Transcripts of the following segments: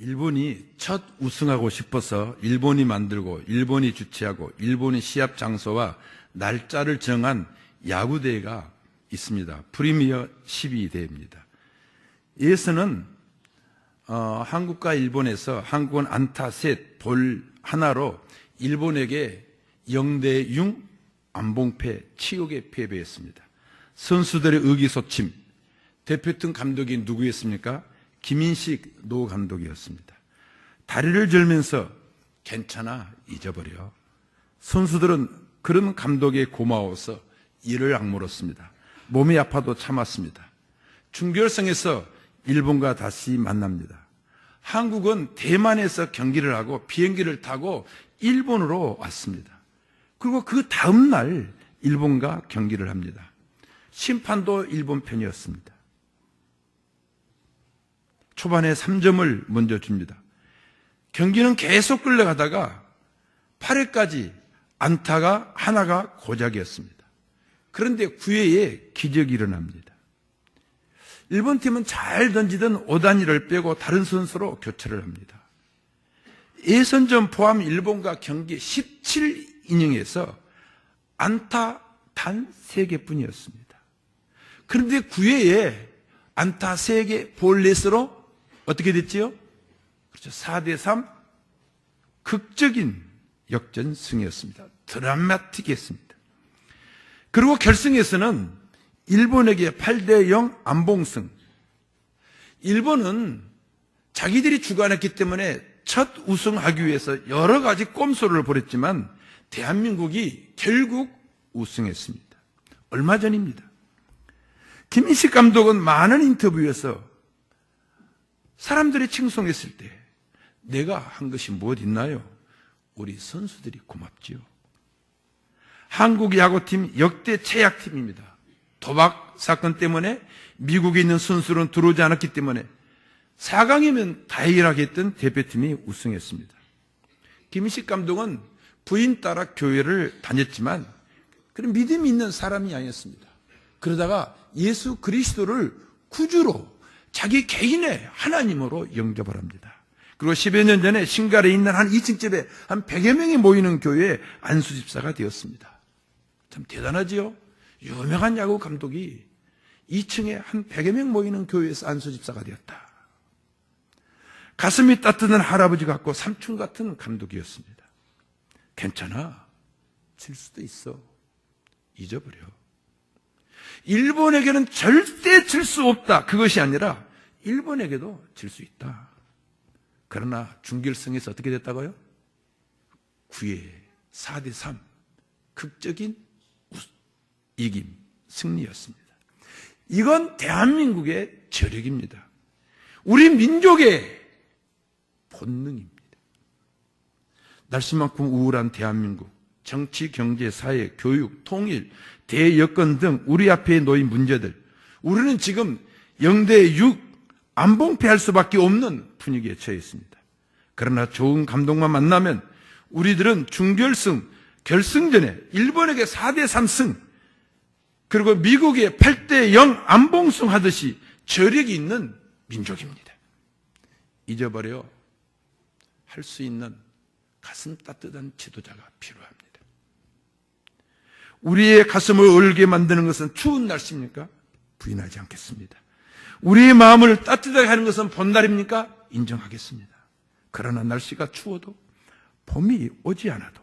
일본이 첫 우승하고 싶어서 일본이 만들고 일본이 주최하고 일본이 시합 장소와 날짜를 정한 야구대회가 있습니다. 프리미어 12대회입니다. 이에서는 한국과 일본에서 한국은 안타 셋, 볼 하나로 일본에게 0대6 안봉패 치욕에 패배했습니다. 선수들의 의기소침, 대표팀 감독이 누구였습니까? 김인식 노 감독이었습니다. 다리를 절면서 괜찮아, 잊어버려. 선수들은 그런 감독에 고마워서 이를 악물었습니다. 몸이 아파도 참았습니다. 준결승에서 일본과 다시 만납니다. 한국은 대만에서 경기를 하고 비행기를 타고 일본으로 왔습니다. 그리고 그 다음 날 일본과 경기를 합니다. 심판도 일본 편이었습니다. 초반에 3점을 먼저 줍니다. 경기는 계속 끌려가다가 8회까지 안타가 하나가 고작이었습니다. 그런데 9회에 기적이 일어납니다. 일본 팀은 잘 던지던 오다니를 빼고 다른 선수로 교체를 합니다. 예선전 포함 일본과 경기 17이닝에서 안타 단 3개뿐이었습니다. 그런데 9회에 안타 3개 볼넷으로 어떻게 됐지요? 그렇죠. 4대3 극적인 역전승이었습니다. 드라마틱했습니다. 그리고 결승에서는 일본에게 8대0 안봉승. 일본은 자기들이 주관했기 때문에 첫 우승하기 위해서 여러 가지 꼼수를 부렸지만 대한민국이 결국 우승했습니다. 얼마 전입니다. 김인식 감독은 많은 인터뷰에서 사람들이 칭송했을 때 내가 한 것이 무엇 있나요? 우리 선수들이 고맙지요. 한국 야구팀 역대 최약팀입니다. 도박 사건 때문에 미국에 있는 선수는 들어오지 않았기 때문에 4강이면 다행이라고 했던 대표팀이 우승했습니다. 김인식 감독은 부인 따라 교회를 다녔지만 그런 믿음이 있는 사람이 아니었습니다. 그러다가 예수 그리스도를 구주로 자기 개인의 하나님으로 영접을 합니다. 그리고 10여 년 전에 신갈에 있는 한 2층 집에 한 100여 명이 모이는 교회에 안수집사가 되었습니다. 참 대단하지요? 유명한 야구 감독이 2층에 한 100여 명 모이는 교회에서 안수집사가 되었다. 가슴이 따뜻한 할아버지 같고 삼촌 같은 감독이었습니다. 괜찮아. 질 수도 있어. 잊어버려. 일본에게는 절대 질 수 없다. 그것이 아니라 일본에게도 질 수 있다. 그러나 준결승에서 어떻게 됐다고요? 9회 4대3 극적인 이김, 승리였습니다. 이건 대한민국의 저력입니다. 우리 민족의 본능입니다. 날씨만큼 우울한 대한민국, 정치, 경제, 사회, 교육, 통일, 대여건 등 우리 앞에 놓인 문제들, 우리는 지금 0대6 안봉패할 수밖에 없는 분위기에 처해 있습니다. 그러나 좋은 감독만 만나면 우리들은 준결승, 결승전에 일본에게 4대3 승, 그리고 미국에 8대0 안봉승 하듯이 저력이 있는 민족입니다. 잊어버려 할 수 있는 가슴 따뜻한 지도자가 필요합니다. 우리의 가슴을 얼게 만드는 것은 추운 날씨입니까? 부인하지 않겠습니다. 우리의 마음을 따뜻하게 하는 것은 봄날입니까? 인정하겠습니다. 그러나 날씨가 추워도 봄이 오지 않아도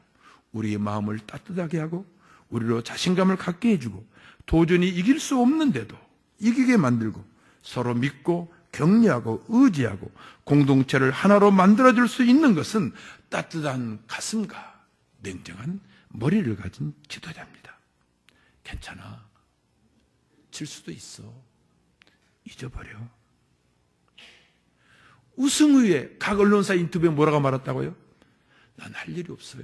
우리의 마음을 따뜻하게 하고 우리로 자신감을 갖게 해주고 도전히 이길 수 없는데도 이기게 만들고 서로 믿고 격려하고 의지하고 공동체를 하나로 만들어줄 수 있는 것은 따뜻한 가슴과 냉정한 머리를 가진 지도자입니다. 괜찮아. 질 수도 있어. 잊어버려. 우승 후에 각 언론사 인터뷰에 뭐라고 말했다고요? 난 할 일이 없어요.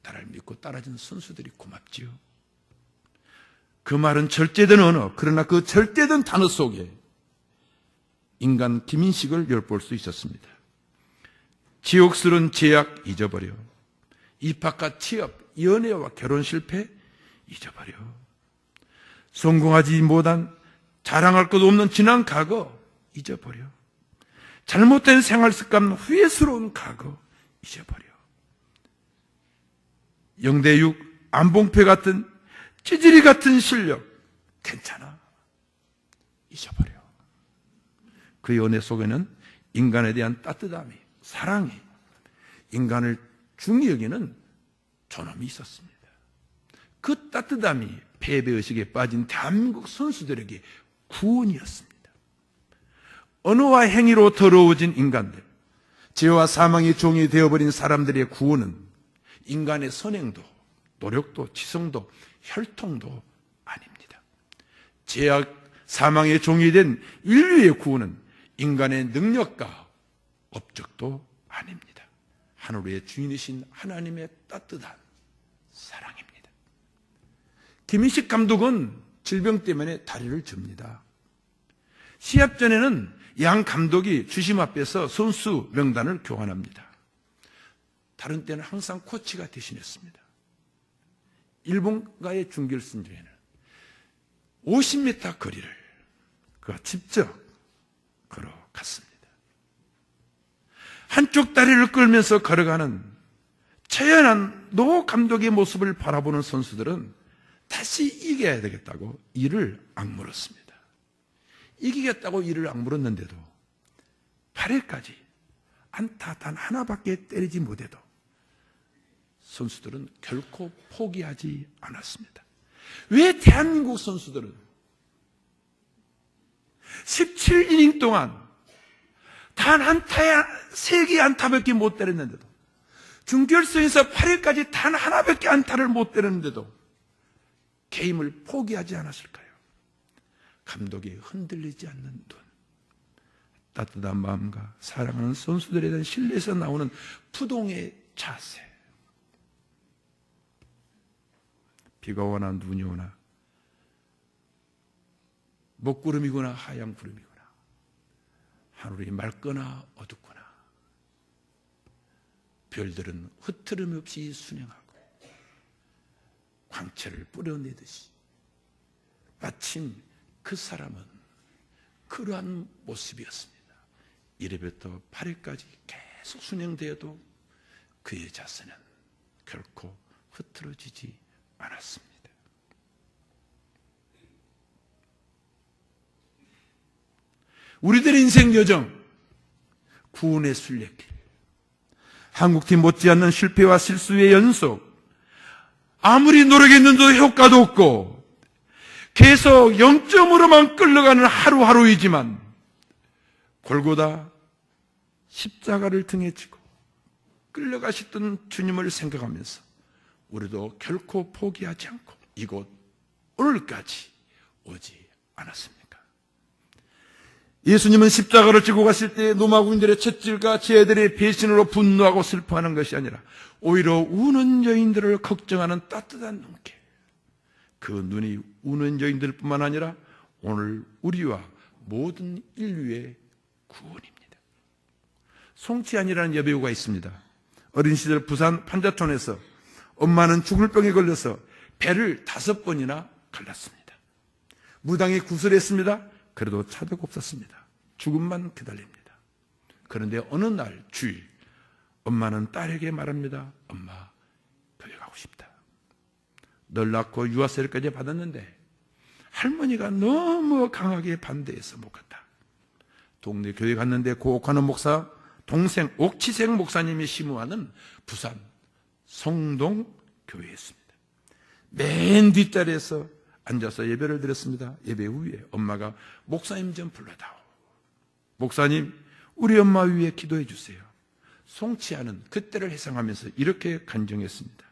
나를 믿고 따라준 선수들이 고맙지요. 그 말은 절제된 언어, 그러나 그 절제된 단어 속에 인간 김인식을 엿볼 수 있었습니다. 지옥스러운 제약 잊어버려. 입학과 취업, 연애와 결혼 실패 잊어버려. 성공하지 못한 자랑할 것 없는 지난 과거 잊어버려. 잘못된 생활 습관, 후회스러운 과거 잊어버려. 영대육, 안봉표 같은 찌질이 같은 실력 괜찮아. 잊어버려. 그 연애 속에는 인간에 대한 따뜻함이, 사랑이, 인간을 중히 여기는 존엄이 있었습니다. 그 따뜻함이 패배의식에 빠진 대한민국 선수들에게 구원이었습니다. 언어와 행위로 더러워진 인간들, 죄와 사망의 종이 되어버린 사람들의 구원은 인간의 선행도, 노력도, 지성도, 혈통도 아닙니다. 죄와 사망의 종이 된 인류의 구원은 인간의 능력과 업적도 아닙니다. 하늘의 주인이신 하나님의 따뜻한 사랑입니다. 김인식 감독은 질병 때문에 다리를 접니다. 시합 전에는 양 감독이 주심 앞에서 선수 명단을 교환합니다. 다른 때는 항상 코치가 대신했습니다. 일본과의 준결승전에는 50m 거리를 그가 직접 걸어갔습니다. 한쪽 다리를 끌면서 걸어가는 처연한 노 감독의 모습을 바라보는 선수들은 다시 이겨야 되겠다고 이를 악물었습니다. 이기겠다고 이를 악물었는데도 8회까지 안타 단 하나밖에 때리지 못해도 선수들은 결코 포기하지 않았습니다. 왜 대한민국 선수들은 17이닝 동안 단 한타에 3개의 안타밖에 못 때렸는데도, 준결승에서 8회까지 단 하나밖에 안타를 못 때렸는데도 게임을 포기하지 않았을까요? 감독이 흔들리지 않는 눈, 따뜻한 마음과 사랑하는 선수들에 대한 신뢰에서 나오는 부동의 자세. 비가 오나 눈이 오나, 먹구름이거나 하얀 구름이거나, 하늘이 맑거나 어둡거나, 별들은 흐트름 없이 순행하고 광채를 뿌려내듯이 마침 그 사람은 그러한 모습이었습니다. 1회부터 8회까지 계속 순행되어도 그의 자세는 결코 흐트러지지 않았습니다. 우리들의 인생 여정, 구원의 순례길, 한국팀 못지않는 실패와 실수의 연속, 아무리 노력했는데도 효과도 없고 계속 0점으로만 끌려가는 하루하루이지만 골고다 십자가를 등에 지고 끌려가셨던 주님을 생각하면서 우리도 결코 포기하지 않고 이곳 오늘까지 오지 않았습니까? 예수님은 십자가를 지고 갔을 때 로마군들의 채찍과 제들의 배신으로 분노하고 슬퍼하는 것이 아니라 오히려 우는 여인들을 걱정하는 따뜻한 눈길, 그 눈이 우는 여인들뿐만 아니라 오늘 우리와 모든 인류의 구원입니다. 송치안이라는 여배우가 있습니다. 어린 시절 부산 판자촌에서 엄마는 죽을 병에 걸려서 배를 5번이나 갈랐습니다. 무당이 구슬했습니다. 그래도 차도가 없었습니다. 죽음만 기다립니다. 그런데 어느 날 주일, 엄마는 딸에게 말합니다. 엄마, 교회 가고 싶다. 널 낳고 유아세례까지 받았는데 할머니가 너무 강하게 반대해서 못 갔다. 동네 교회 갔는데 고옥하는 목사, 동생 옥치생 목사님이 심우하는 부산 성동 교회였습니다. 맨 뒷자리에서 앉아서 예배를 드렸습니다. 예배 후에 엄마가 목사님 좀 불러다오. 목사님, 우리 엄마 위에 기도해 주세요. 송치하는 그때를 회상하면서 이렇게 간증했습니다.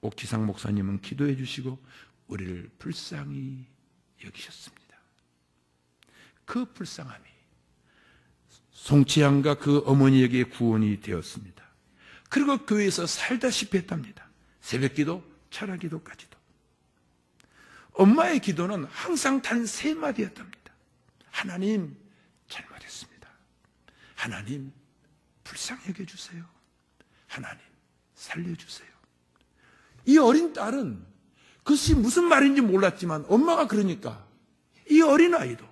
옥치상 목사님은 기도해 주시고 우리를 불쌍히 여기셨습니다. 그 불쌍함이 송치양과 그 어머니에게 구원이 되었습니다. 그리고 교회에서 살다시피 했답니다. 새벽기도, 철야기도까지도. 엄마의 기도는 항상 단 3마디였답니다. 하나님, 잘못했습니다. 하나님, 불쌍히 여겨주세요. 하나님, 살려주세요. 이 어린 딸은 그것이 무슨 말인지 몰랐지만 엄마가 그러니까 이 어린아이도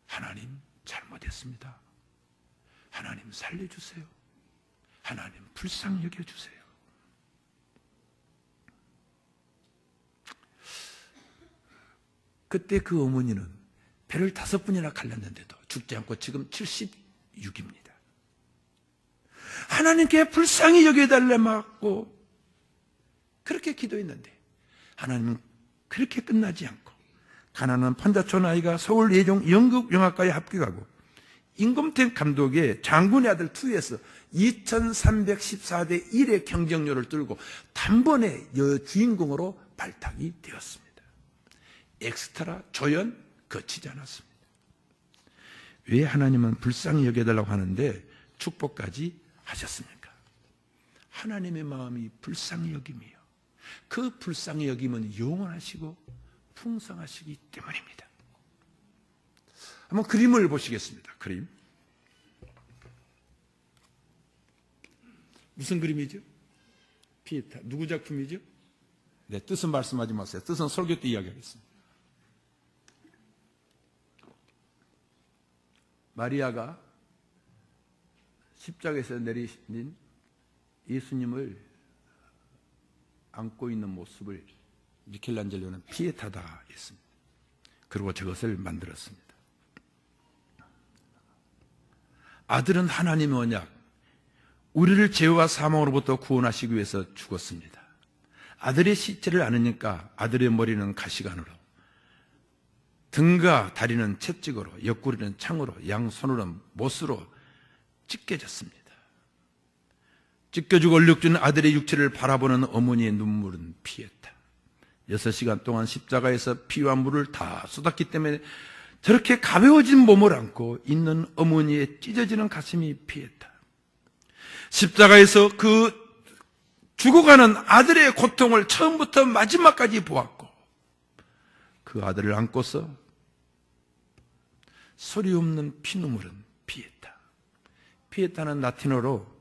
하나님, 잘못했습니다. 잘못했습니다. 하나님 살려주세요. 하나님 불쌍히 여겨주세요. 그때 그 어머니는 배를 5번이나 갈랐는데도 죽지 않고 지금 76입니다. 하나님께 불쌍히 여겨달라고 그렇게 기도했는데 하나님은 그렇게 끝나지 않고 가난한 판자촌 아이가 서울 예종 연극영화과에 합격하고 임금택 감독의 장군의 아들 2에서 2314대 1의 경쟁률을 뚫고 단번에 여주인공으로 발탁이 되었습니다. 엑스트라 조연 거치지 않았습니다. 왜 하나님은 불쌍히 여겨달라고 하는데 축복까지 하셨습니까? 하나님의 마음이 불쌍히 여김이요. 그 불쌍히 여김은 영원하시고 풍성하시기 때문입니다. 한번 그림을 보시겠습니다. 그림. 무슨 그림이죠? 피에타. 누구 작품이죠? 네, 뜻은 말씀하지 마세요. 뜻은 설교 때 이야기하겠습니다. 마리아가 십자가에서 내리신 예수님을 안고 있는 모습을 미켈란젤로는 피에타다 했습니다. 그리고 저것을 만들었습니다. 아들은 하나님의 언약, 우리를 죄와 사망으로부터 구원하시기 위해서 죽었습니다. 아들의 시체를 안으니까 아들의 머리는 가시관으로, 등과 다리는 채찍으로, 옆구리는 창으로, 양손으로는 못으로 찢겨졌습니다. 찢겨지고 얼룩진 아들의 육체를 바라보는 어머니의 눈물은 피했다. 6시간 동안 십자가에서 피와 물을 다 쏟았기 때문에 저렇게 가벼워진 몸을 안고 있는 어머니의 찢어지는 가슴이 피했다. 십자가에서 그 죽어가는 아들의 고통을 처음부터 마지막까지 보았고 그 아들을 안고서 소리 없는 피눈물은 피했다. 피했다는 라틴어로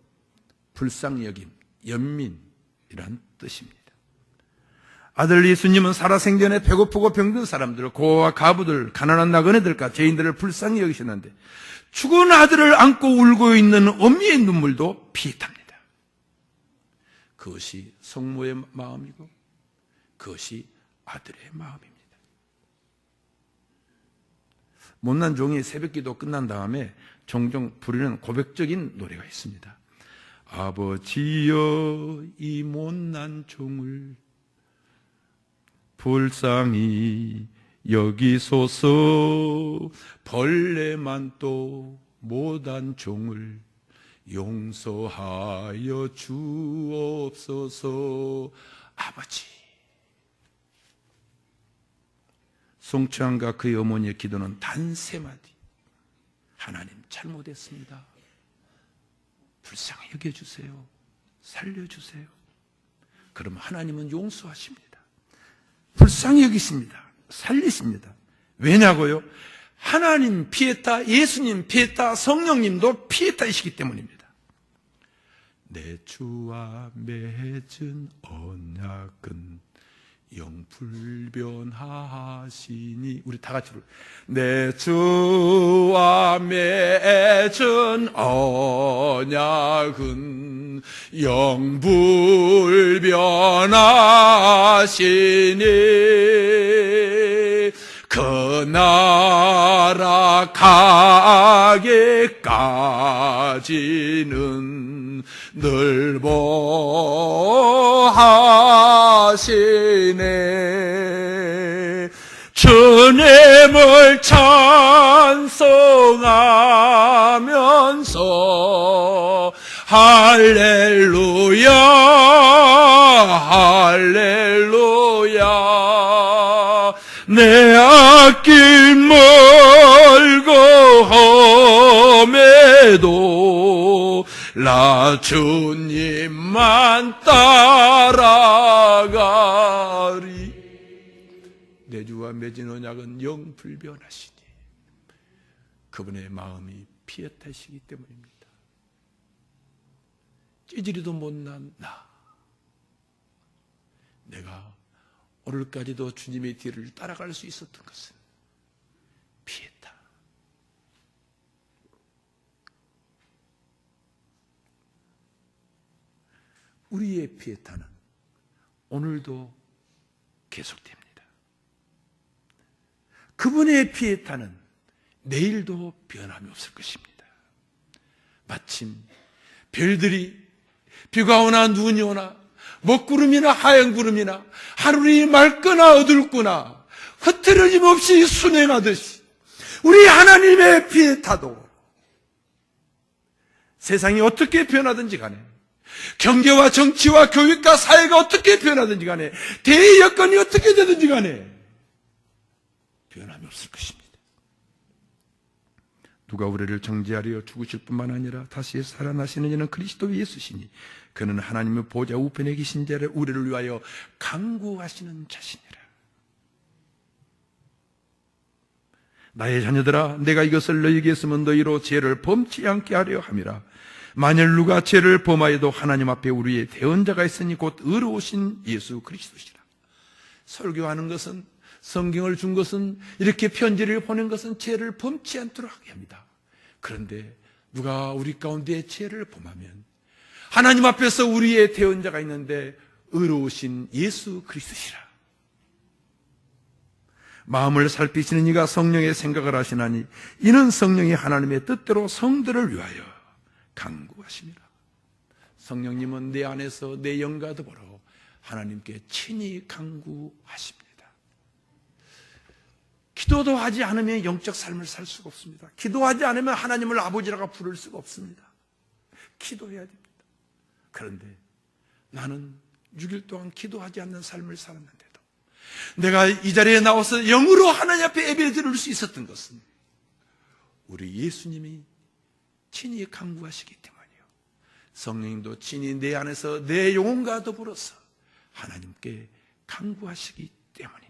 불쌍히 여김, 연민이란 뜻입니다. 아들 예수님은 살아생전에 배고프고 병든 사람들, 고아와 가부들, 가난한 나그네들과 죄인들을 불쌍히 여기셨는데 죽은 아들을 안고 울고 있는 어미의 눈물도 피했답니다. 그것이 성모의 마음이고 그것이 아들의 마음입니다. 못난 종이 새벽기도 끝난 다음에 종종 부르는 고백적인 노래가 있습니다. 아버지여 이 못난 종을 불쌍히 여기소서. 벌레만 또 못한 종을 용서하여 주옵소서. 아버지. 송채환과 그의 어머니의 기도는 단 3마디. 하나님 잘못했습니다. 불쌍히 여겨주세요. 살려주세요. 그럼 하나님은 용서하십니다. 불쌍히 여기십니다. 살리십니다. 왜냐고요? 하나님 피에타, 예수님 피에타, 성령님도 피에타이시기 때문입니다. 내 주와 맺은 언약은 영불변하시니. 우리 다 같이 부르. 내 주와 맺은 언약은 영불변하시니 그 나라 가기까지는 늘 보하시네. 주님을 찬송하면서 할렐루야 할렐루야. 내 앞길 멀고 험해도 나 주님만 따라가리. 내 주와 맺은 언약은 영불변하시니 그분의 마음이 피어타시기 때문입니다. 찌질이도 못난 나, 내가 오늘까지도 주님의 뒤를 따라갈 수 있었던 것은 피했다. 우리의 피에타는 오늘도 계속됩니다. 그분의 피에타는 내일도 변함이 없을 것입니다. 마침 별들이 비가 오나 눈이 오나 먹구름이나 하얀 구름이나 하늘이 맑거나 어둡거나 흐트러짐 없이 순행하듯이 우리 하나님의 피에타도 세상이 어떻게 변하든지 간에, 경제와 정치와 교육과 사회가 어떻게 변하든지 간에, 대의 여건이 어떻게 되든지 간에 변함이 없을 것입니다. 누가 우리를 정죄하려 죽으실 뿐만 아니라 다시 살아나시는 이는 그리스도 예수시니 그는 하나님의 보좌 우편에 계신 자를 우리를 위하여 간구하시는 자시니라. 나의 자녀들아, 내가 이것을 너희에게 쓰면 너희로 죄를 범치 않게 하려 함이라. 만일 누가 죄를 범하여도 하나님 앞에 우리의 대언자가 있으니 곧 의로우신 예수 그리스도시라. 설교하는 것은, 성경을 준 것은, 이렇게 편지를 보낸 것은 죄를 범치 않도록 하게 합니다. 그런데 누가 우리 가운데 죄를 범하면 하나님 앞에서 우리의 대언자가 있는데 의로우신 예수 그리스도시라. 마음을 살피시는 이가 성령의 생각을 하시나니 이는 성령이 하나님의 뜻대로 성도를 위하여 간구하심이라. 성령님은 내 안에서 내 영과 더불어 하나님께 친히 간구하십니다. 기도도 하지 않으면 영적 삶을 살 수가 없습니다. 기도하지 않으면 하나님을 아버지라고 부를 수가 없습니다. 기도해야 됩니다. 그런데 나는 6일 동안 기도하지 않는 삶을 살았는데도 내가 이 자리에 나와서 영으로 하나님 앞에 예배 드릴 수 있었던 것은 우리 예수님이 친히 간구하시기 때문이요, 성령님도 친히 내 안에서 내 영혼과 더불어서 하나님께 간구하시기 때문입니다.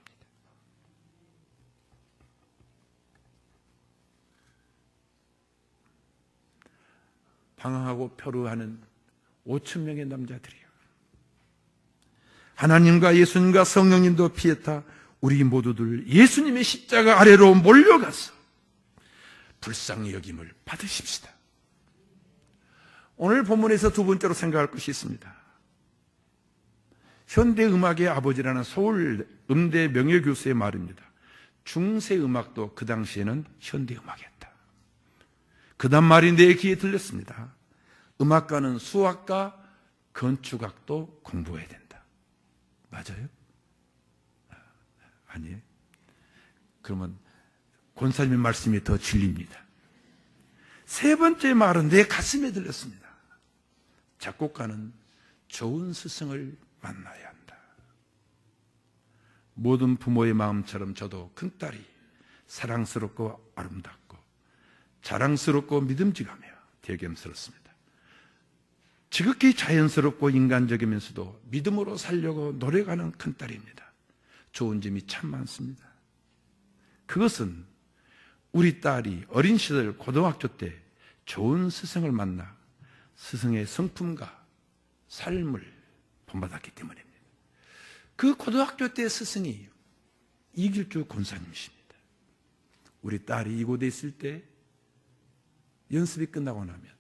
방황하고 표류하는 5,000명의 남자들이요, 하나님과 예수님과 성령님도 피에타 우리 모두들 예수님의 십자가 아래로 몰려가서 불쌍히 여김을 받으십시다. 오늘 본문에서 두 번째로 생각할 것이 있습니다. 현대음악의 아버지라는 서울 음대 명예교수의 말입니다. 중세음악도 그 당시에는 현대음악이었다. 그 다음 말이 내 귀에 들렸습니다. 음악가는 수학과 건축학도 공부해야 된다. 맞아요? 아니에요? 그러면 권사님의 말씀이 더 진리입니다. 세 번째 말은 내 가슴에 들렸습니다. 작곡가는 좋은 스승을 만나야 한다. 모든 부모의 마음처럼 저도 큰딸이 사랑스럽고 아름답고 자랑스럽고 믿음직하며 대견스럽습니다. 지극히 자연스럽고 인간적이면서도 믿음으로 살려고 노력하는 큰딸입니다. 좋은 점이 참 많습니다. 그것은 우리 딸이 어린 시절 고등학교 때 좋은 스승을 만나 스승의 성품과 삶을 본받았기 때문입니다. 그 고등학교 때 스승이 이길주 권사님이십니다. 우리 딸이 이곳에 있을 때 연습이 끝나고 나면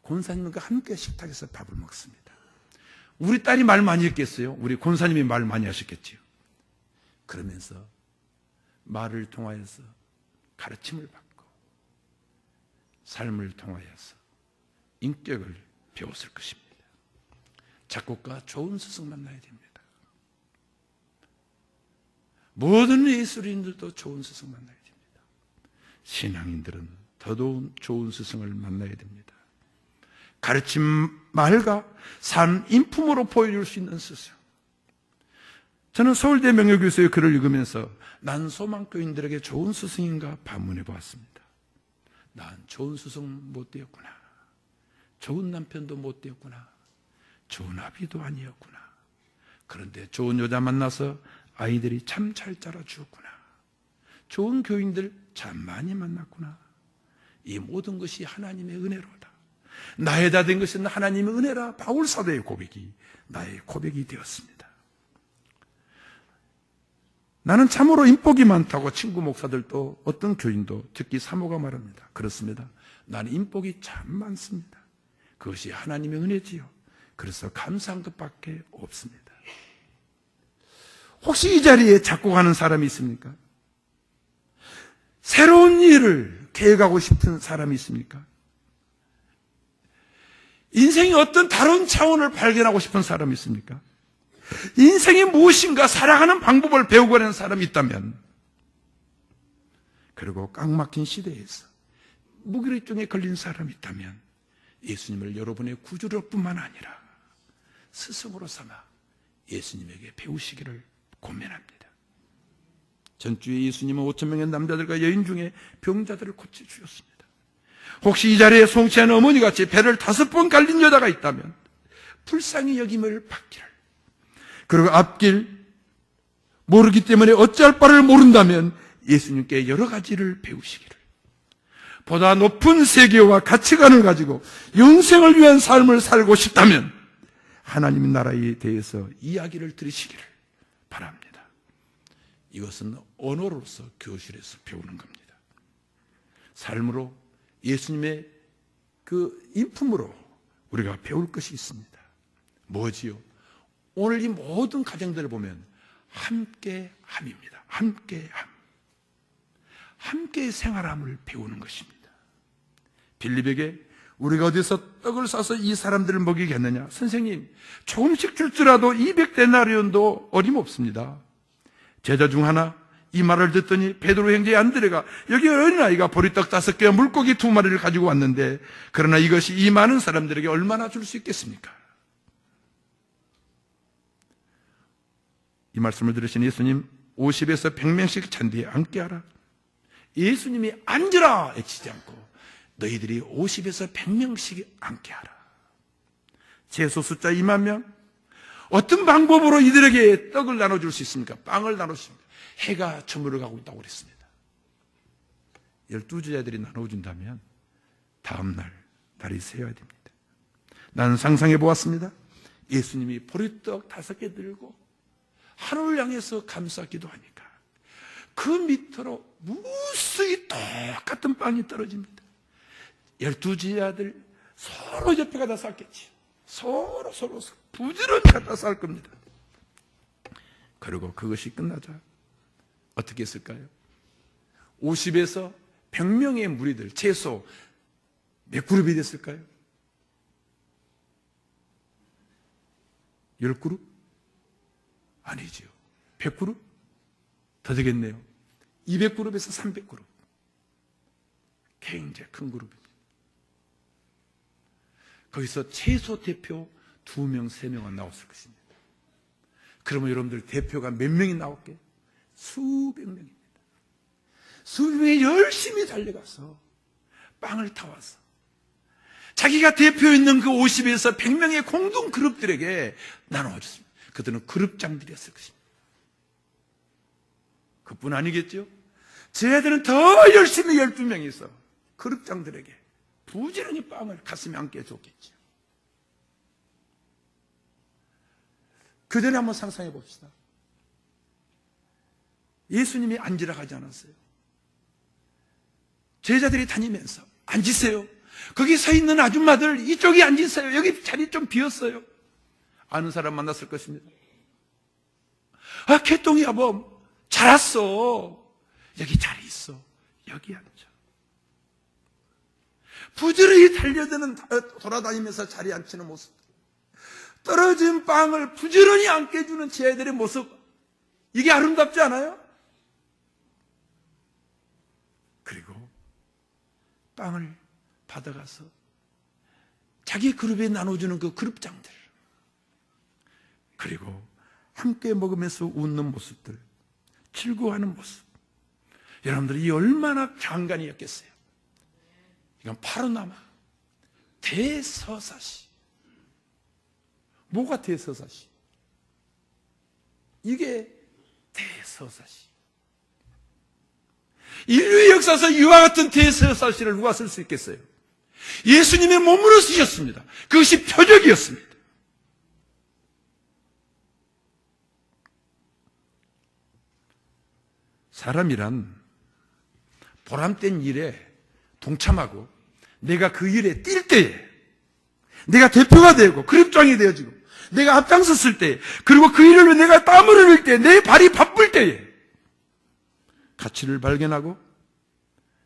권사님과 함께 식탁에서 밥을 먹습니다. 우리 딸이 말 많이 했겠어요? 우리 권사님이 말 많이 하셨겠지요. 그러면서 말을 통하여서 가르침을 받고 삶을 통하여서 인격을 배웠을 것입니다. 작곡가 좋은 스승 만나야 됩니다. 모든 예술인들도 좋은 스승 만나야 됩니다. 신앙인들은 더더욱 좋은 스승을 만나야 됩니다. 가르침 말과 삶 인품으로 보여줄 수 있는 스승. 저는 서울대 명예교수의 글을 읽으면서 난 소망교인들에게 좋은 스승인가 반문해 보았습니다. 난 좋은 스승 못 되었구나. 좋은 남편도 못 되었구나. 좋은 아비도 아니었구나. 그런데 좋은 여자 만나서 아이들이 참 잘 자라주었구나. 좋은 교인들 참 많이 만났구나. 이 모든 것이 하나님의 은혜로다. 나에다 된 것은 하나님의 은혜라. 바울 사도의 고백이 나의 고백이 되었습니다. 나는 참으로 인복이 많다고 친구 목사들도 어떤 교인도 특히 사모가 말합니다. 그렇습니다. 나는 인복이 참 많습니다. 그것이 하나님의 은혜지요. 그래서 감사한 것밖에 없습니다. 혹시 이 자리에 작곡하는 사람이 있습니까? 새로운 일을 계획하고 싶은 사람이 있습니까? 인생의 어떤 다른 차원을 발견하고 싶은 사람이 있습니까? 인생이 무엇인가 살아가는 방법을 배우고 하는 사람이 있다면, 그리고 꽉 막힌 시대에서 무기력증에 걸린 사람이 있다면 예수님을 여러분의 구주로 뿐만 아니라 스승으로 삼아 예수님에게 배우시기를 권면합니다. 전주에 예수님은 5,000명의 남자들과 여인 중에 병자들을 고쳐주셨습니다. 혹시 이 자리에 송치한 어머니같이 배를 5번 갈린 여자가 있다면 불쌍히 여김을 받기를, 그리고 앞길 모르기 때문에 어찌할 바를 모른다면 예수님께 여러 가지를 배우시기를, 보다 높은 세계와 가치관을 가지고 영생을 위한 삶을 살고 싶다면 하나님의 나라에 대해서 이야기를 들으시기를 바랍니다. 이것은 언어로서 교실에서 배우는 겁니다. 삶으로 예수님의 그 인품으로 우리가 배울 것이 있습니다. 뭐지요? 오늘 이 모든 가정들을 보면 함께함입니다. 함께함. 함께 생활함을 배우는 것입니다. 빌립에게 우리가 어디서 떡을 싸서 이 사람들을 먹이겠느냐? 선생님, 조금씩 줄지라도 200데나리온도 어림없습니다. 제자 중 하나 이 말을 듣더니 베드로 형제 안드레가, 여기 어린아이가 보리떡 5개와 물고기 2마리를 가지고 왔는데, 그러나 이것이 이 많은 사람들에게 얼마나 줄 수 있겠습니까? 이 말씀을 들으신 예수님, 50에서 100명씩 잔디에 앉게 하라. 예수님이 앉으라 외치지 않고 너희들이 50에서 100명씩 앉게 하라. 최소 숫자 2만 명. 어떤 방법으로 이들에게 떡을 나눠줄 수 있습니까? 빵을 나눠줍니다. 해가 저물어가고 있다고 그랬습니다. 12제자들이 나눠준다면 다음날 날이 새어야 됩니다. 나는 상상해 보았습니다. 예수님이 보리떡 5개 들고 하늘을 향해서 감사 기도하니까 그 밑으로 무수히 똑같은 빵이 떨어집니다. 12제자들 서로 옆에 가다 쌌겠지. 서로 부지런히 갖다 쌀 겁니다. 그리고 그것이 끝나자 어떻게 했을까요? 50에서 100명의 무리들 최소 몇 그룹이 됐을까요? 10그룹? 아니지요. 100그룹? 더 되겠네요. 200그룹에서 300그룹. 굉장히 큰 그룹입니다. 거기서 최소 대표 2명, 3명은 나왔을 것입니다. 그러면 여러분들 대표가 몇 명이 나올게요? 수백 명입니다. 수백 명이 열심히 달려가서 빵을 타와서 자기가 대표 있는 그 50에서 100명의 공동 그룹들에게 나눠줬습니다. 그들은 그룹장들이었을 것입니다. 그뿐 아니겠죠? 쟤들은 더 열심히 12명이서 그룹장들에게 부지런히 빵을 가슴에 안겨 줬겠죠. 그 전에 한번 상상해 봅시다. 예수님이 앉으라 하지 않았어요. 제자들이 다니면서 앉으세요. 거기 서 있는 아줌마들 이쪽에 앉으세요. 여기 자리 좀 비었어요. 아는 사람 만났을 것입니다. 아, 개똥이 여보 잘 왔어. 여기 자리 있어. 여기 앉아. 부지런히 달려드는 돌아다니면서 자리에 앉히는 모습, 떨어진 빵을 부지런히 안게 해주는 제자들의 모습, 이게 아름답지 않아요? 그리고 빵을 받아가서 자기 그룹에 나눠주는 그 그룹장들, 그리고 함께 먹으면서 웃는 모습들, 즐거워하는 모습, 여러분들이 얼마나 장관이었겠어요. 이건 파르나마, 대서사시. 뭐가 대서사시? 이게 대서사시. 인류의 역사에서 이와 같은 대서사시를 누가 쓸 수 있겠어요? 예수님의 몸으로 쓰셨습니다. 그것이 표적이었습니다. 사람이란 보람된 일에 동참하고 내가 그 일에 뛸 때에 내가 대표가 되고 그룹장이 되어지고 내가 앞장섰을 때, 그리고 그 일을 위해 내가 땀을 흘릴 때, 내 발이 바쁠 때에 가치를 발견하고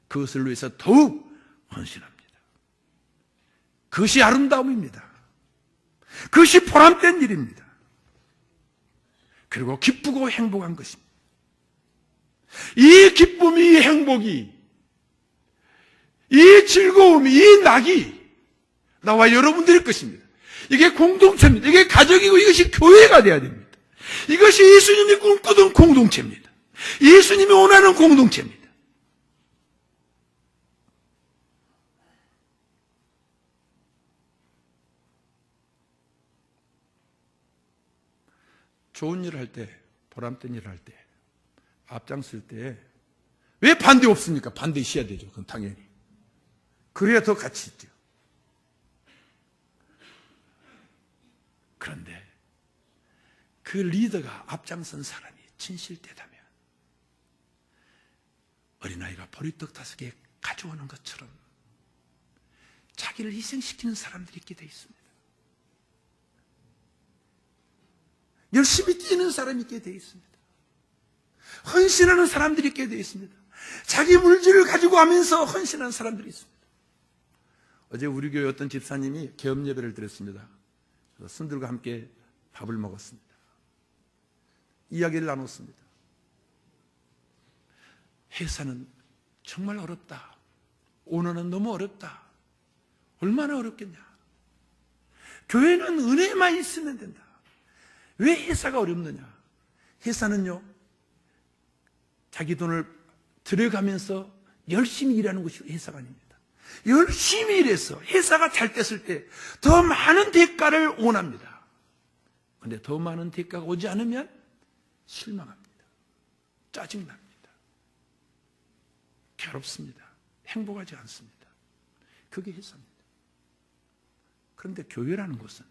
그것을 위해서 더욱 헌신합니다. 그것이 아름다움입니다. 그것이 보람된 일입니다. 그리고 기쁘고 행복한 것입니다. 이 기쁨이, 이 행복이, 이 즐거움이, 이 낙이 나와 여러분들일 것입니다. 이게 공동체입니다. 이게 가족이고 이것이 교회가 되어야 됩니다. 이것이 예수님이 꿈꾸던 공동체입니다. 예수님이 원하는 공동체입니다. 좋은 일을 할 때, 보람된 일을 할 때, 앞장설 때 왜 반대 없습니까? 반대 있어야 되죠. 그건 당연히. 그래야 더 가치 있죠. 그런데 그 리더가 앞장선 사람이 진실되다면 어린아이가 보리떡 5개 가져오는 것처럼 자기를 희생시키는 사람들이 있게 되어 있습니다. 열심히 뛰는 사람이 있게 되어 있습니다. 헌신하는 사람들이 있게 되어 있습니다. 자기 물질을 가지고 하면서 헌신하는 사람들이 있습니다. 어제 우리 교회 어떤 집사님이 개업 예배를 드렸습니다. 손들과 함께 밥을 먹었습니다. 이야기를 나눴습니다. 회사는 정말 어렵다. 오너는 너무 어렵다. 얼마나 어렵겠냐. 교회는 은혜만 있으면 된다. 왜 회사가 어렵느냐? 회사는요, 자기 돈을 들여가면서 열심히 일하는 것이 회사가 아닙니다. 열심히 일해서 회사가 잘 됐을 때 더 많은 대가를 원합니다. 그런데 더 많은 대가가 오지 않으면 실망합니다. 짜증납니다. 괴롭습니다. 행복하지 않습니다. 그게 회사입니다. 그런데 교회라는 것은,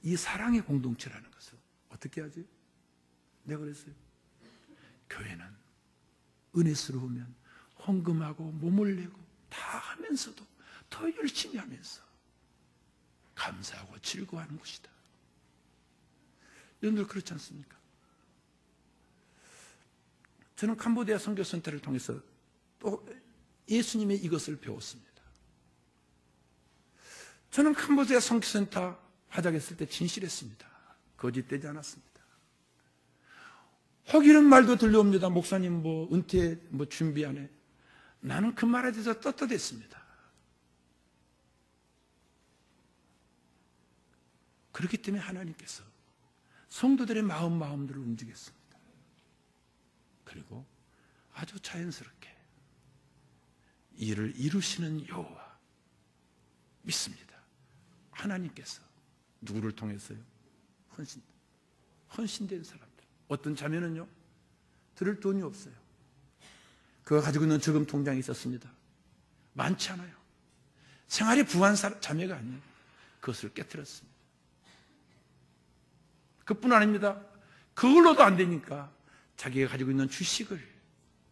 이 사랑의 공동체라는 것은 어떻게 하지? 내가 그랬어요. 교회는 은혜스러우면 헌금하고 몸을 내고 다 하면서도 더 열심히 하면서 감사하고 즐거워하는 곳이다. 여러분들 그렇지 않습니까? 저는 캄보디아 선교센터를 통해서 또 예수님의 이것을 배웠습니다. 저는 캄보디아 선교센터 화작했을 때 진실했습니다. 거짓되지 않았습니다. 혹이는 말도 들려옵니다. 목사님 은퇴 준비하네. 나는 그 말에 대해서 떳떳했습니다. 그렇기 때문에 하나님께서 성도들의 마음들을 움직였습니다. 그리고 아주 자연스럽게 이를 이루시는 여호와 믿습니다. 하나님께서 누구를 통해서요? 헌신된 사람들. 어떤 자매는요, 들을 돈이 없어요. 그가 가지고 있는 저금 통장이 있었습니다. 많지 않아요. 생활이 부한 자매가 아니에요. 그것을 깨뜨렸습니다. 그뿐 아닙니다. 그걸로도 안 되니까 자기가 가지고 있는 주식을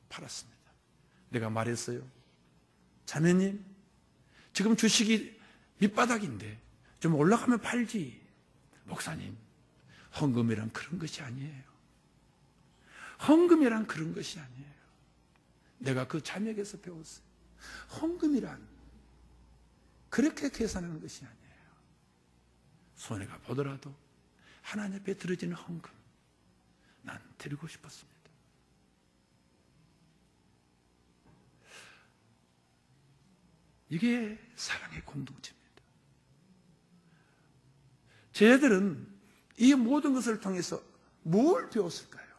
팔았습니다. 내가 말했어요. 자매님, 지금 주식이 밑바닥인데 좀 올라가면 팔지. 목사님, 헌금이란 그런 것이 아니에요. 헌금이란 그런 것이 아니에요. 내가 그 자매에게서 배웠어요. 헌금이란 그렇게 계산하는 것이 아니에요. 손해가 보더라도 하나님 앞에 들어지는 헌금, 난 드리고 싶었습니다. 이게 사랑의 공동체입니다. 저희들은 이 모든 것을 통해서 뭘 배웠을까요?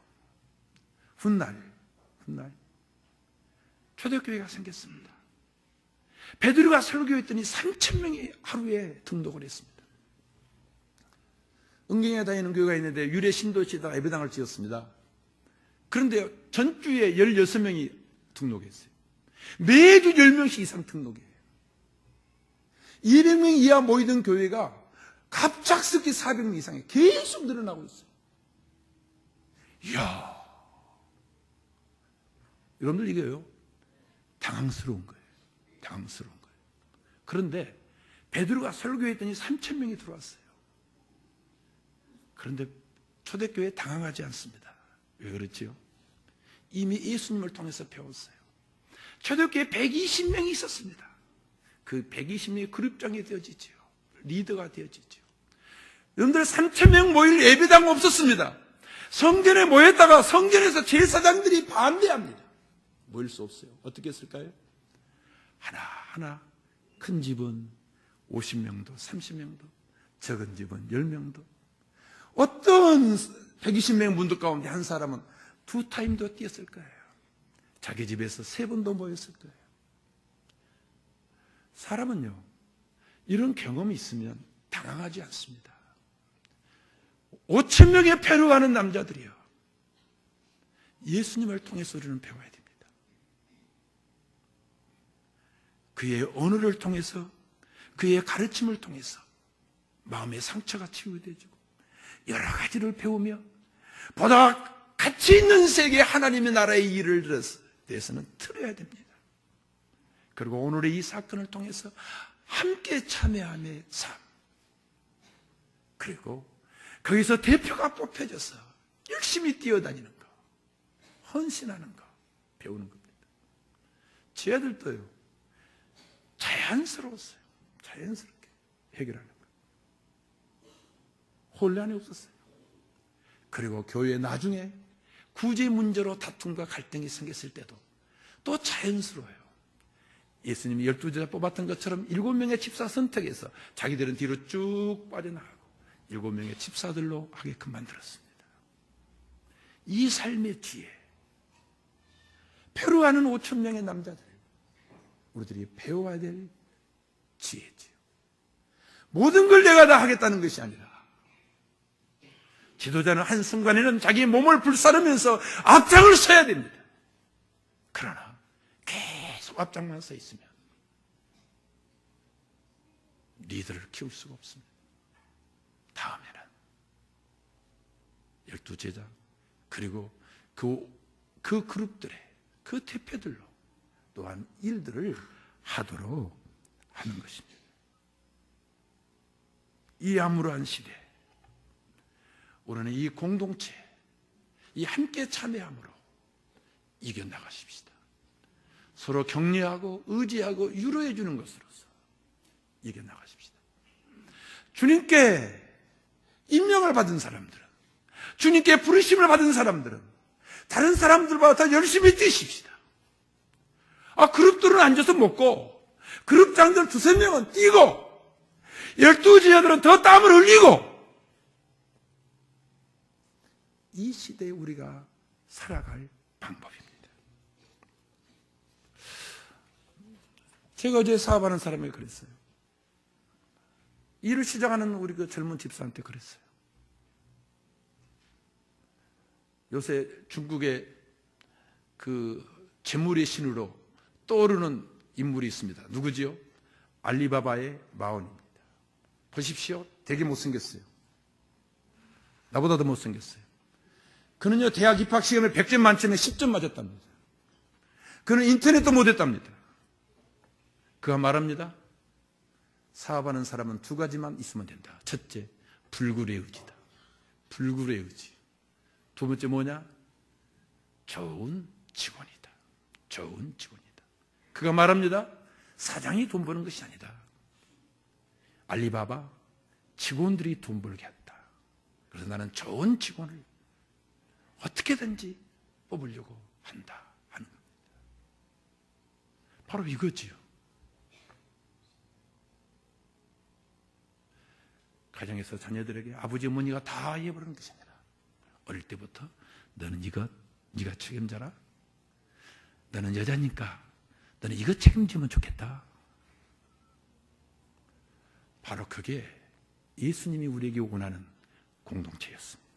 훗날 초대교회가 생겼습니다. 베드로가 설교했더니 3,000명이 하루에 등록을 했습니다. 은경에 다니는 교회가 있는데 유래 신도시에다가 예배당을 지었습니다. 그런데 전주에 16명이 등록했어요. 매주 10명씩 이상 등록해요. 200명 이하 모이던 교회가 갑작스럽게 400명 이상에 계속 늘어나고 있어요. 이야, 여러분들 이게요, 당황스러운 거예요. 당황스러운 거예요. 그런데 베드로가 설교했더니 3,000명이 들어왔어요. 그런데 초대교회 당황하지 않습니다. 왜 그렇지요? 이미 예수님을 통해서 배웠어요. 초대교회에 120명이 있었습니다. 그 120명이 그룹장이 되어지죠. 리더가 되어지죠. 여러분들 3,000명 모일 예배당 없었습니다. 성전에 모였다가 성전에서 제사장들이 반대합니다. 모일 수 없어요. 어떻게 했을까요? 하나하나 큰 집은 50명도 30명도 적은 집은 10명도 어떤 120명 분들 가운데 한 사람은 2타임도 뛰었을 거예요. 자기 집에서 3번도 모였을 거예요. 사람은요, 이런 경험이 있으면 당황하지 않습니다. 5,000명의 패로가는 남자들이요, 예수님을 통해서 우리는 배워야 됩니다. 그의 언어를 통해서, 그의 가르침을 통해서 마음의 상처가 치유되고 여러 가지를 배우며 보다 가치 있는 세계 하나님의 나라의 일을 대해서는 틀어야 됩니다. 그리고 오늘의 이 사건을 통해서 함께 참여함의 삶, 그리고 거기서 대표가 뽑혀져서 열심히 뛰어다니는 거, 헌신하는 거 배우는 겁니다. 제 아들도요, 자연스러웠어요. 자연스럽게 해결하는 거, 혼란이 없었어요. 그리고 교회 나중에 구제 문제로 다툼과 갈등이 생겼을 때도 또 자연스러워요. 예수님이 12제자 뽑았던 것처럼 7명의 집사 선택해서 자기들은 뒤로 쭉 빠져나가고 7명의 집사들로 하게끔 만들었습니다. 이 삶의 지혜, 페루하는 5,000명의 남자들, 우리들이 배워야 될 지혜지요. 모든 걸 내가 다 하겠다는 것이 아니라, 지도자는 한순간에는 자기 몸을 불사르면서 앞장을 서야 됩니다. 그러나 계속 앞장만 서 있으면 리더를 키울 수가 없습니다. 다음에는 12제자 그리고 그 그룹들의 그 대표들로 또한 일들을 하도록 하는 것입니다. 이 암울한 시대, 우리는 이 공동체, 이 함께 참여함으로 이겨나가십시다. 서로 격려하고 의지하고 위로해 주는 것으로서 이겨나가십시다. 주님께 임명을 받은 사람들은, 주님께 부르심을 받은 사람들은 다른 사람들보다 더 열심히 뛰십시다. 그룹들은 앉아서 먹고, 그룹장들 2-3명은 뛰고, 12제자들은 더 땀을 흘리고, 이 시대에 우리가 살아갈 방법입니다. 제가 어제 사업하는 사람에게 그랬어요. 일을 시작하는 우리 그 젊은 집사한테 그랬어요. 요새 중국의 그 재물의 신으로 떠오르는 인물이 있습니다. 누구지요? 알리바바의 마온입니다. 보십시오. 되게 못생겼어요. 나보다 더 못생겼어요. 그는요, 대학 입학 시험에 100점 만점에 10점 맞았답니다. 그는 인터넷도 못했답니다. 그가 말합니다. 사업하는 사람은 2가지만 있으면 된다. 첫째, 불굴의 의지다. 불굴의 의지. 2번째 뭐냐? 좋은 직원이다. 좋은 직원이다. 그가 말합니다. 사장이 돈 버는 것이 아니다. 알리바바 직원들이 돈 벌게 했다. 그래서 나는 좋은 직원을 어떻게든지 뽑으려고 한다 하는 겁니다. 바로 이거지요. 가정에서 자녀들에게 아버지 어머니가 다 해버리는 것이 아니라, 어릴 때부터 너는 이것 네가 책임져라. 너는 여자니까 너는 이거 책임지면 좋겠다. 바로 그게 예수님이 우리에게 원하는 공동체였습니다.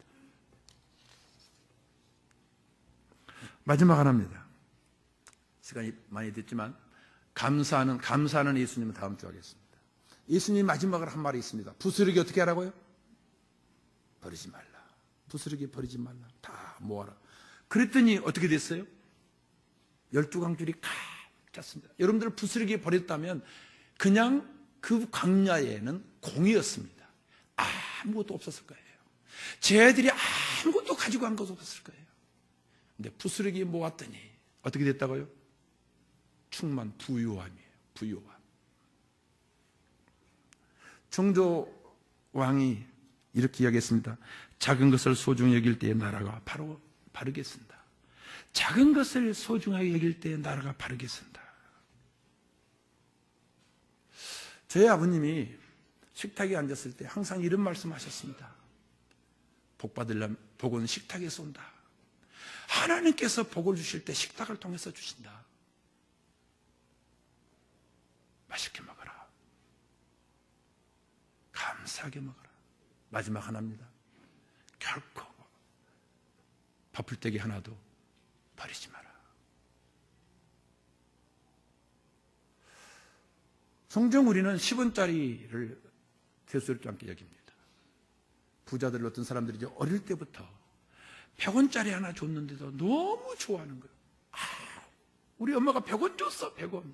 마지막 하나입니다. 시간이 많이 됐지만 감사하는 예수님은 다음 주에 하겠습니다. 예수님 마지막으로 한 말이 있습니다. 부스러기 어떻게 하라고요? 버리지 말라. 부스러기 버리지 말라. 다 모아라. 그랬더니 어떻게 됐어요? 12강줄이 칵 찼습니다. 여러분들 부스러기 버렸다면 그냥 그 광야에는 공이었습니다. 아무것도 없었을 거예요. 쟤들이 아무것도 가지고 간 것도 없었을 거예요. 근데 부스러기 모았더니 어떻게 됐다고요? 충만 부유함이에요. 부유함. 종조 왕이 이렇게 이야기했습니다. 작은 것을 소중히 여길 때에 나라가 바르게 쓴다. 작은 것을 소중하게 여길 때에 나라가 바르게 쓴다. 저희 아버님이 식탁에 앉았을 때 항상 이런 말씀하셨습니다. 복 받으려면 복은 식탁에서 온다. 하나님께서 복을 주실 때 식탁을 통해서 주신다. 맛있게 먹어라. 감사하게 먹어라. 마지막 하나입니다. 결코 버풀떼기 하나도 버리지 마라. 성경 우리는 10원짜리를 대수롭지 않게 여깁니다. 부자들 어떤 사람들이 이제 어릴 때부터 100원짜리 하나 줬는데도 너무 좋아하는 거예요. 우리 엄마가 100원 줬어, 100원.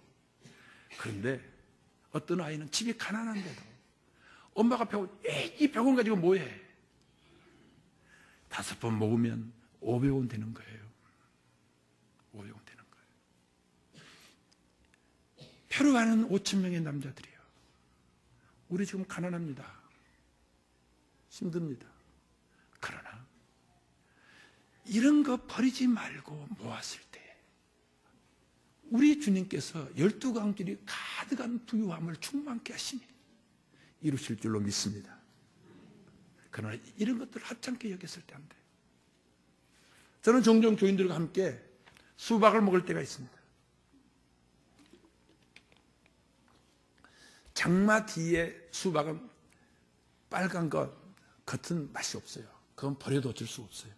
그런데 어떤 아이는 집이 가난한데도 엄마가 100원, 이 100원 가지고 뭐해? 5번 먹으면 500원 되는 거예요. 500원 되는 거예요. 페루가는 5,000명의 남자들이에요. 우리 지금 가난합니다. 힘듭니다. 그러나 이런 거 버리지 말고 모았을 때 우리 주님께서 12강길이 가득한 부유함을 충만케 하시니 이루실 줄로 믿습니다. 그러나 이런 것들을 하찮게 여겼을 때 안 돼요. 저는 종종 교인들과 함께 수박을 먹을 때가 있습니다. 장마 뒤에 수박은 빨간 것, 겉은 맛이 없어요. 그건 버려도 어쩔 수 없어요.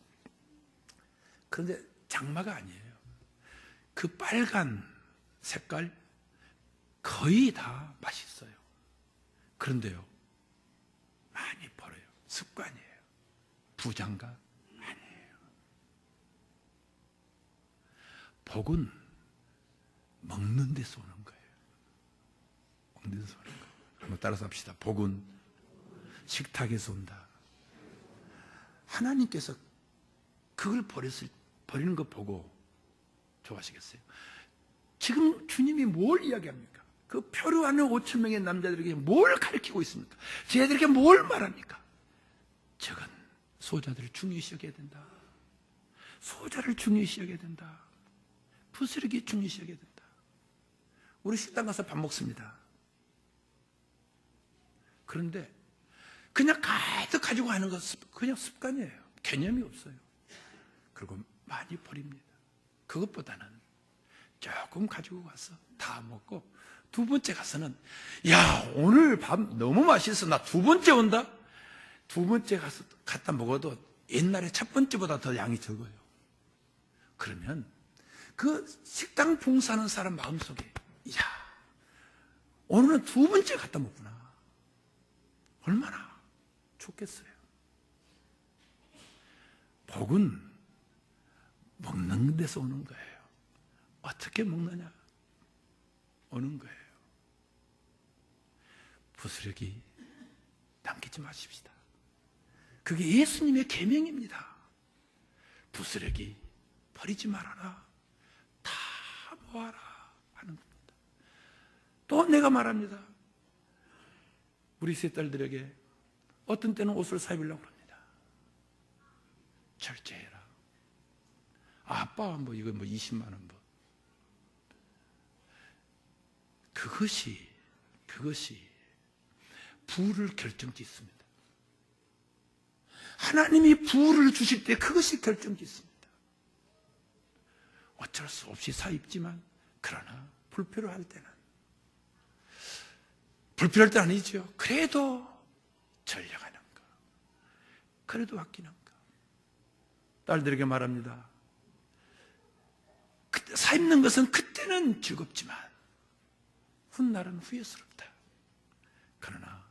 그런데 장마가 아니에요. 그 빨간 색깔 거의 다 맛있어요. 그런데요, 많이 버려요. 습관이에요. 부장가 아니에요. 복은 먹는 데서 오는 거예요. 먹는 데서 오는 거예요. 한번 따라서 합시다. 복은 식탁에서 온다. 하나님께서 그걸 버리는 거 보고 좋아하시겠어요? 지금 주님이 뭘 이야기합니까? 그 표류하는 5,000명의 남자들에게 뭘 가르치고 있습니까? 쟤들에게 뭘 말합니까? 적은 소자들을 중요시 여겨야 된다. 소자를 중요시 여겨야 된다. 부스러기 중요시 여겨야 된다. 우리 식당 가서 밥 먹습니다. 그런데 그냥 가득 가지고 가는 것 그냥 습관이에요. 개념이 없어요. 그리고 많이 버립니다. 그것보다는 조금 가지고 가서 다 먹고 두 번째 가서는 야, 오늘 밥 너무 맛있어. 나 두 번째 온다. 두 번째 가서 갖다 먹어도 옛날에 첫 번째보다 더 양이 적어요. 그러면 그 식당 봉사하는 사람 마음속에 야, 오늘은 두 번째 갖다 먹구나. 얼마나 좋겠어요. 복은 먹는 데서 오는 거예요. 어떻게 먹느냐? 오는 거예요. 부스러기 남기지 마십시다. 그게 예수님의 계명입니다. 부스러기 버리지 말아라. 다 모아라 하는 겁니다. 또 내가 말합니다. 우리 세 딸들에게 어떤 때는 옷을 사입으려고 합니다. 절제해라. 아빠 뭐 이거 뭐 20만 원 뭐. 그것이 부를 결정짓습니다. 하나님이 부를 주실 때 그것이 결정짓습니다. 어쩔 수 없이 사입지만 그러나 불필요할 때는 불필요할 때 아니죠. 그래도 전략하는 거. 그래도 아끼는 거. 딸들에게 말합니다. 그때 사입는 것은 그때는 즐겁지만 훗날은 후회스럽다. 그러나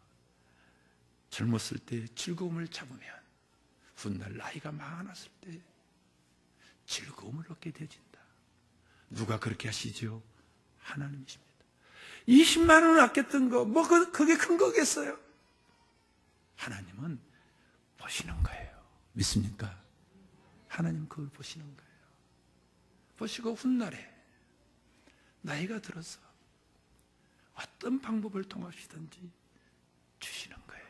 젊었을 때 즐거움을 잡으면 훗날 나이가 많았을 때 즐거움을 얻게 되어진다. 누가 그렇게 하시죠? 하나님이십니다. 20만 원 아꼈던 거, 뭐 그게 큰 거겠어요? 하나님은 보시는 거예요. 믿습니까? 하나님 그걸 보시는 거예요. 보시고 훗날에 나이가 들어서 어떤 방법을 통하시든지 주시는 거예요.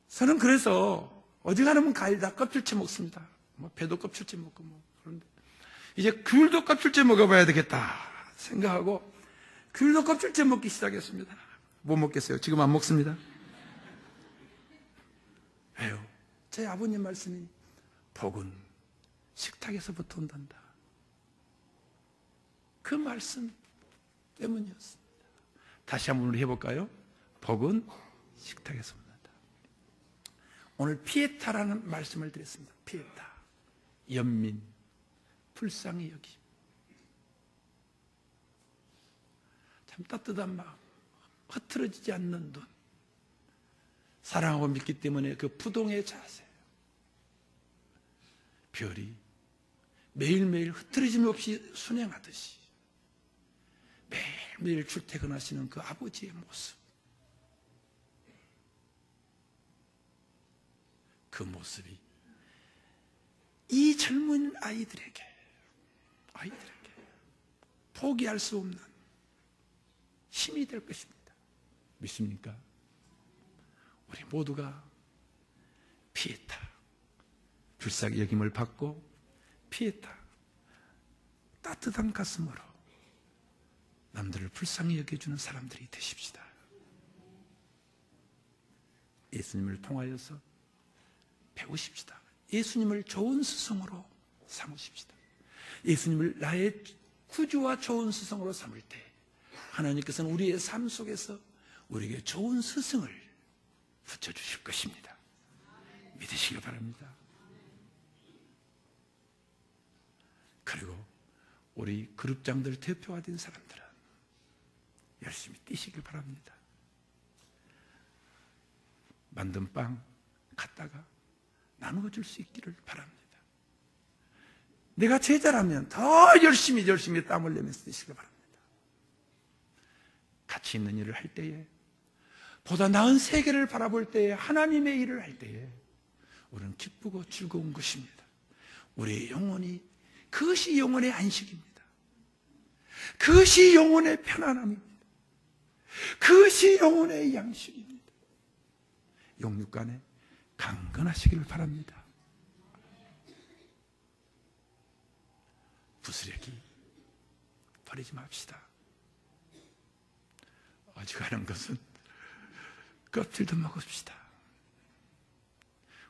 저는 그래서 어지간하면 과일 다 껍질째 먹습니다. 뭐 배도 껍질째 먹고 뭐 그런데 이제 귤도 껍질째 먹어봐야 되겠다 생각하고 귤도 껍질째 먹기 시작했습니다. 못 먹겠어요. 지금 안 먹습니다. 왜요? 제 아버님 말씀이 복은 식탁에서부터 온단다. 그 말씀 때문이었습니다. 다시 한번 우리 해볼까요? 복은 식탁에서 온단다. 오늘 피에타라는 말씀을 드렸습니다. 피에타, 연민, 불쌍히 여김. 참 따뜻한 마음, 흐트러지지 않는 눈, 사랑하고 믿기 때문에 그 부동의 자세, 별이 매일매일 흐트러짐 없이 순행하듯이 매일매일 출퇴근하시는 그 아버지의 모습, 그 모습이 이 젊은 아이들에게 포기할 수 없는 힘이 될 것입니다. 믿습니까? 우리 모두가 피에타, 불쌍히 여김을 받고 피에타, 따뜻한 가슴으로 남들을 불쌍히 여겨주는 사람들이 되십시다. 예수님을 통하여서 배우십시다. 예수님을 좋은 스승으로 삼으십시다. 예수님을 나의 구주와 좋은 스승으로 삼을 때 하나님께서는 우리의 삶 속에서 우리에게 좋은 스승을 붙여주실 것입니다. 믿으시기 바랍니다. 그리고 우리 그룹장들 대표가 된 사람들은 열심히 뛰시길 바랍니다. 만든 빵 갖다가 나누어 줄 수 있기를 바랍니다. 내가 제자라면 더 열심히 땀을 내면서 뛰시길 바랍니다. 가치 있는 일을 할 때에, 보다 나은 세계를 바라볼 때에, 하나님의 일을 할 때에 우리는 기쁘고 즐거운 것입니다. 우리의 영혼이, 그것이 영혼의 안식입니다. 그것이 영혼의 편안함입니다. 그것이 영혼의 양식입니다. 영육간에 강건하시기를 바랍니다. 부스러기 버리지 맙시다. 어지간한 것은 껍질도 먹읍시다.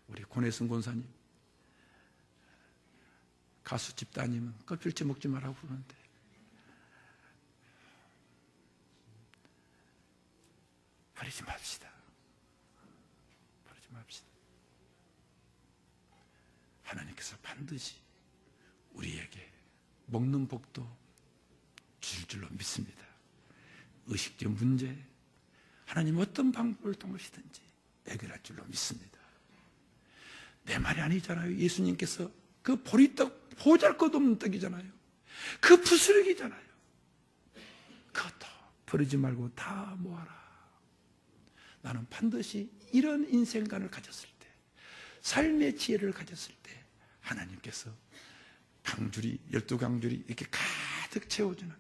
우리 권혜승 권사님, 가수 집사님은 껍질째 먹지 말라고 그러는데 버리지 맙시다. 버리지 맙시다. 하나님께서 반드시 우리에게 먹는 복도 주실 줄로 믿습니다. 의식적 문제, 하나님 어떤 방법을 통하시든지 해결할 줄로 믿습니다. 내 말이 아니잖아요. 예수님께서 그 보리떡, 보잘것없는 떡이잖아요. 그 부스러기잖아요. 그것도 버리지 말고 다 모아라. 나는 반드시 이런 인생관을 가졌을 때, 삶의 지혜를 가졌을 때 하나님께서 강줄이, 12강줄이 이렇게 가득 채워주는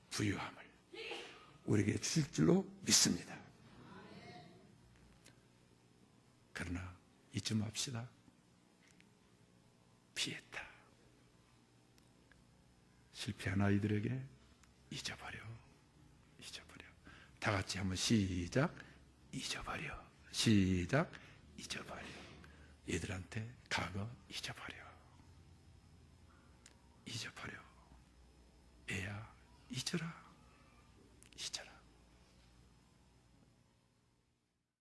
부유함을 우리에게 주실 줄로 믿습니다. 그러나 잊지 맙시다. 피했다. 실패한 아이들에게 잊어버려. 다 같이 한번 시작. 잊어버려. 시작. 잊어버려. 얘들한테 과거 잊어버려. 잊어버려. 애야, 잊어라.